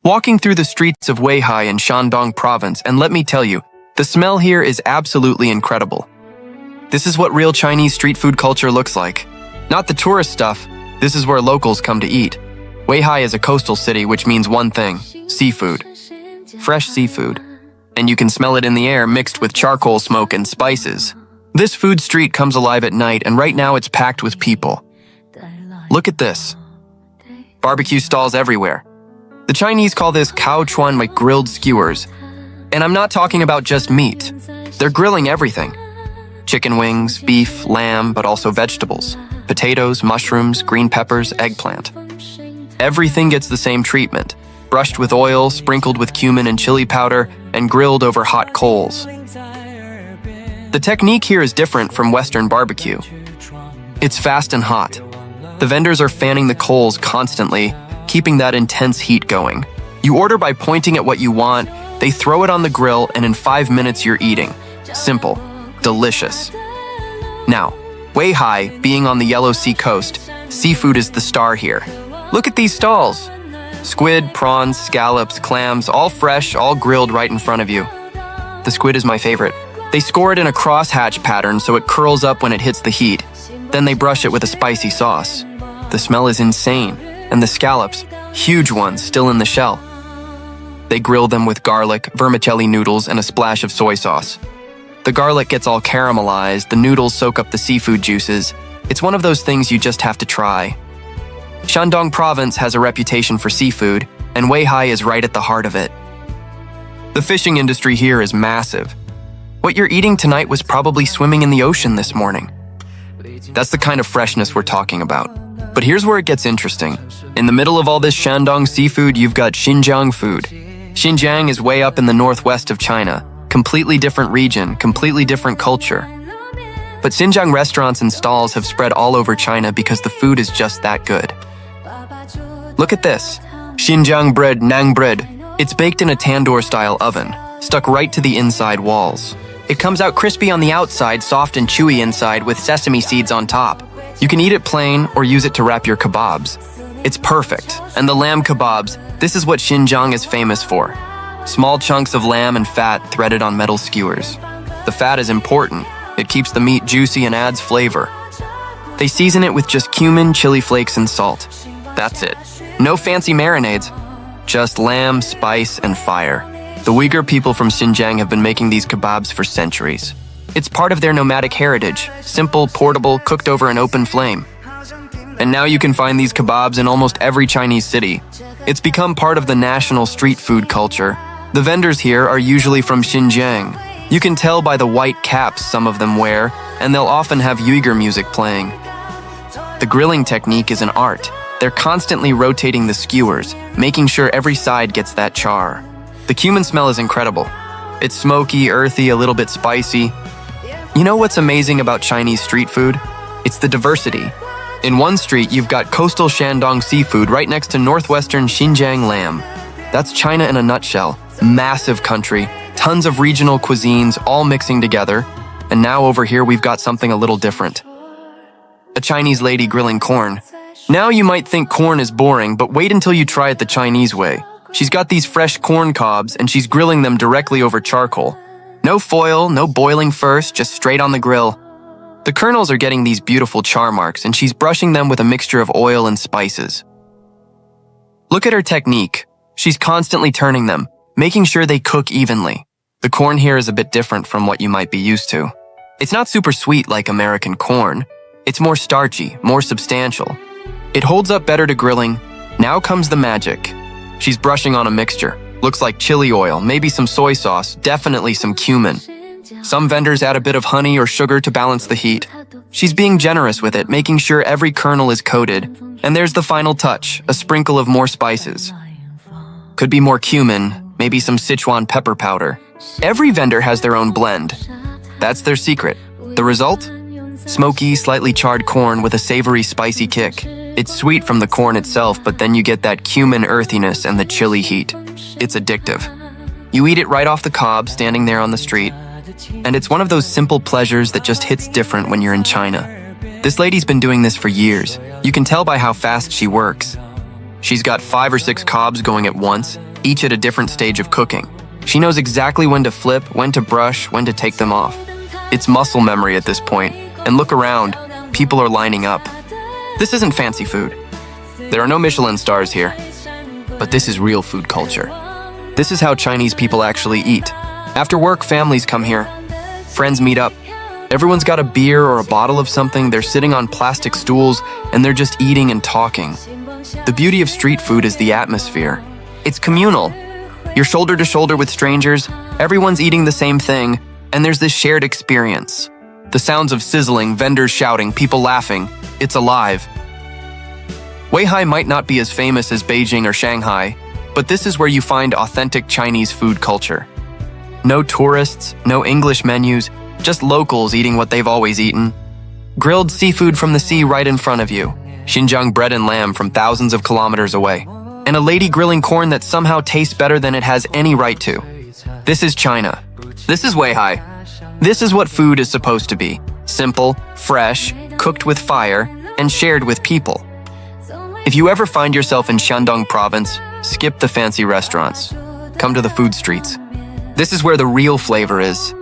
Walking through the streets of Weihai in Shandong Province, and let me tell you, the smell here is absolutely incredible. This is what real Chinese street food culture looks like. Not the tourist stuff, this is where locals come to eat. Weihai is a coastal city, which means one thing: seafood. Fresh seafood. And you can smell it in the air mixed with charcoal smoke and spices. This food street comes alive at night, and right now it's packed with people. Look at this. Barbecue stalls everywhere. The Chinese call this cow chuan, like grilled skewers. And I'm not talking about just meat. They're grilling everything. Chicken wings, beef, lamb, but also vegetables. Potatoes, mushrooms, green peppers, eggplant. Everything gets the same treatment. Brushed with oil, sprinkled with cumin and chili powder, and grilled over hot coals. The technique here is different from Western barbecue. It's fast and hot. The vendors are fanning the coals constantly, keeping that intense heat going. You order by pointing at what you want, they throw it on the grill, and in 5 minutes you're eating. Simple, delicious. Now, Weihai, being on the Yellow Sea coast, seafood is the star here. Look at these stalls. Squid, prawns, scallops, clams, all fresh, all grilled right in front of you. The squid is my favorite. They score it in a crosshatch pattern so it curls up when it hits the heat. Then they brush it with a spicy sauce. The smell is insane, and the scallops, huge ones still in the shell. They grill them with garlic, vermicelli noodles, and a splash of soy sauce. The garlic gets all caramelized, the noodles soak up the seafood juices. It's one of those things you just have to try. Shandong Province has a reputation for seafood, and Weihai is right at the heart of it. The fishing industry here is massive. What you're eating tonight was probably swimming in the ocean this morning. That's the kind of freshness we're talking about. But here's where it gets interesting. In the middle of all this Shandong seafood, you've got Xinjiang food. Xinjiang is way up in the northwest of China. Completely different region, completely different culture. But Xinjiang restaurants and stalls have spread all over China because the food is just that good. Look at this. Xinjiang bread, nang bread. It's baked in a tandoor-style oven, stuck right to the inside walls. It comes out crispy on the outside, soft and chewy inside, with sesame seeds on top. You can eat it plain or use it to wrap your kebabs. It's perfect. And the lamb kebabs, this is what Xinjiang is famous for. Small chunks of lamb and fat threaded on metal skewers. The fat is important. It keeps the meat juicy and adds flavor. They season it with just cumin, chili flakes, and salt. That's it. No fancy marinades. Just lamb, spice, and fire. The Uyghur people from Xinjiang have been making these kebabs for centuries. It's part of their nomadic heritage. Simple, portable, cooked over an open flame. And now you can find these kebabs in almost every Chinese city. It's become part of the national street food culture. The vendors here are usually from Xinjiang. You can tell by the white caps some of them wear, and they'll often have Uyghur music playing. The grilling technique is an art. They're constantly rotating the skewers, making sure every side gets that char. The cumin smell is incredible. It's smoky, earthy, a little bit spicy. You know what's amazing about Chinese street food? It's the diversity. In one street, you've got coastal Shandong seafood right next to northwestern Xinjiang lamb. That's China in a nutshell. Massive country, tons of regional cuisines all mixing together. And now over here, we've got something a little different. A Chinese lady grilling corn. Now you might think corn is boring, but wait until you try it the Chinese way. She's got these fresh corn cobs, and she's grilling them directly over charcoal. No foil, no boiling first, just straight on the grill. The kernels are getting these beautiful char marks, and she's brushing them with a mixture of oil and spices. Look at her technique. She's constantly turning them, making sure they cook evenly. The corn here is a bit different from what you might be used to. It's not super sweet like American corn. It's more starchy, more substantial. It holds up better to grilling. Now comes the magic. She's brushing on a mixture. Looks like chili oil, maybe some soy sauce, definitely some cumin. Some vendors add a bit of honey or sugar to balance the heat. She's being generous with it, making sure every kernel is coated. And there's the final touch, a sprinkle of more spices. Could be more cumin, maybe some Sichuan pepper powder. Every vendor has their own blend. That's their secret. The result? Smoky, slightly charred corn with a savory, spicy kick. It's sweet from the corn itself, but then you get that cumin earthiness and the chili heat. It's addictive. You eat it right off the cob, standing there on the street. And it's one of those simple pleasures that just hits different when you're in China. This lady's been doing this for years. You can tell by how fast she works. She's got 5 or 6 cobs going at once, each at a different stage of cooking. She knows exactly when to flip, when to brush, when to take them off. It's muscle memory at this point, and look around, people are lining up. This isn't fancy food. There are no Michelin stars here, but this is real food culture. This is how Chinese people actually eat. After work, families come here. Friends meet up. Everyone's got a beer or a bottle of something, they're sitting on plastic stools, and they're just eating and talking. The beauty of street food is the atmosphere. It's communal. You're shoulder to shoulder with strangers, everyone's eating the same thing, and there's this shared experience. The sounds of sizzling, vendors shouting, people laughing. It's alive. Weihai might not be as famous as Beijing or Shanghai, but this is where you find authentic Chinese food culture. No tourists, no English menus, just locals eating what they've always eaten. Grilled seafood from the sea right in front of you. Xinjiang bread and lamb from thousands of kilometers away. And a lady grilling corn that somehow tastes better than it has any right to. This is China. This is Weihai. This is what food is supposed to be. Simple, fresh, cooked with fire, and shared with people. If you ever find yourself in Shandong Province, skip the fancy restaurants. Come to the food streets. This is where the real flavor is.